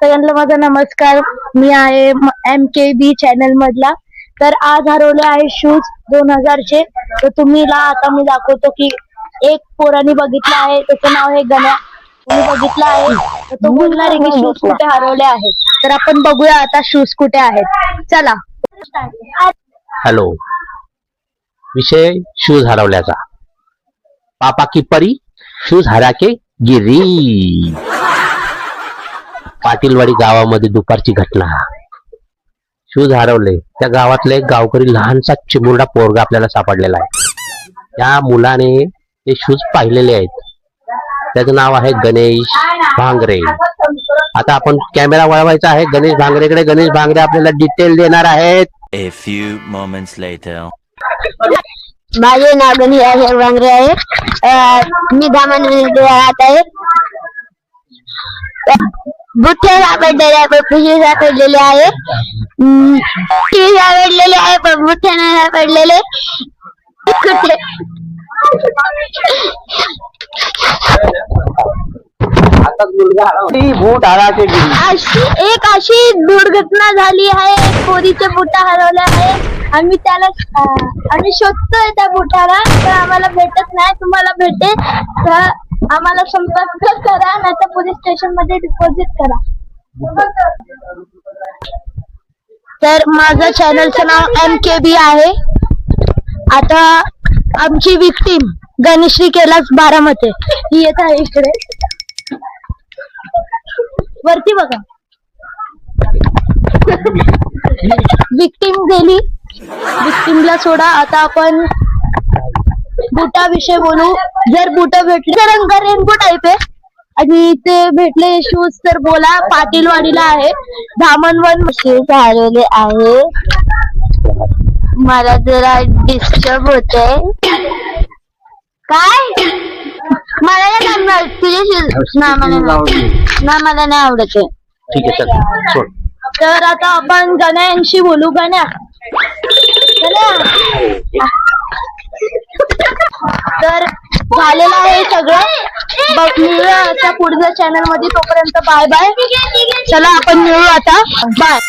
सगळ्यांना माझा नमस्कार. मी आहे MKB चॅनल मधला. तर आज हरवले आहे शूज 2000 चे. तर तुम्हीला आता मी दाखवतो की एक पोराने बघितलं आहे, त्याचं नाव आहे गण्या. तुम्ही बघितलं आहे तर तो बोलणार आहे की शूज कुठे हरवले आहेत. तर आपण बघूया आता शूज कुठे आहेत. चला. हॅलो, विषय शूज हरवल्याचा. पापा की परी शूज हरा के गिरी. पाटीलवाडी गावामध्ये दुपारची घटना. शूज हरवले. त्या गावातले एक गावकरी लहानसा चिमुरडा पोरगा आपल्याला सापडलेला आहे. त्या मुलाने ते शूज पाहिलेले आहेत. त्याचं नाव आहे गणेश भांगरे. आता आपण कॅमेरा वळवायचा आहे गणेश भांगरेकडे. गणेश भांगरे आपल्याला डिटेल देणार आहेत. A few moments later. माझे नाव गणेश भांगरे आहे. मी धामणमध्ये राहत आहे. बुट्टे सापडलेले आहे, पिशवी सापडलेले आहे, पिशवी सापडलेले आहे, पण बुट्टे नाही सापडलेले. कुठे अशी दुर्घटना झाली आहे. पोरीचे बुटा हरवले आहे. आम्ही शोधतोय त्या बुटाला. तर आम्हाला भेटत नाही. तुम्हाला भेटेल तर आम्हाला संपर्क करा, नाही तर पोलीस स्टेशन मध्ये डिपॉझिट करा. तर माझं चॅनलचं नाव MKB आहे. आता आमची विक्टीम गणेश्री कैलास बारामते ही येत आहे इकडे. वरती बघा. विक्टीम गेली. विक्टीमला सोडा. आता आपण बुटाविषयी बोलू. जर बुट भेटले तर रंग रेनबो टाईप आहे आणि ते भेटले शूज तर बोला. पाटीलवाडीला आहे. धामणवन शूज हरवले आहे. मला जरा डिस्टर्ब होतंय. काय मला नाही तुझे शूज ना, मला नाही आवडत. ठीक आहे, चल सोड. तर आता आपण गण्यांशी बोलू. गण्या तर झालेलं आहे सगळं. मिळूया आता पुढच्या चॅनल मध्ये. तोपर्यंत बाय बाय. चला आपण मिळू आता. बाय.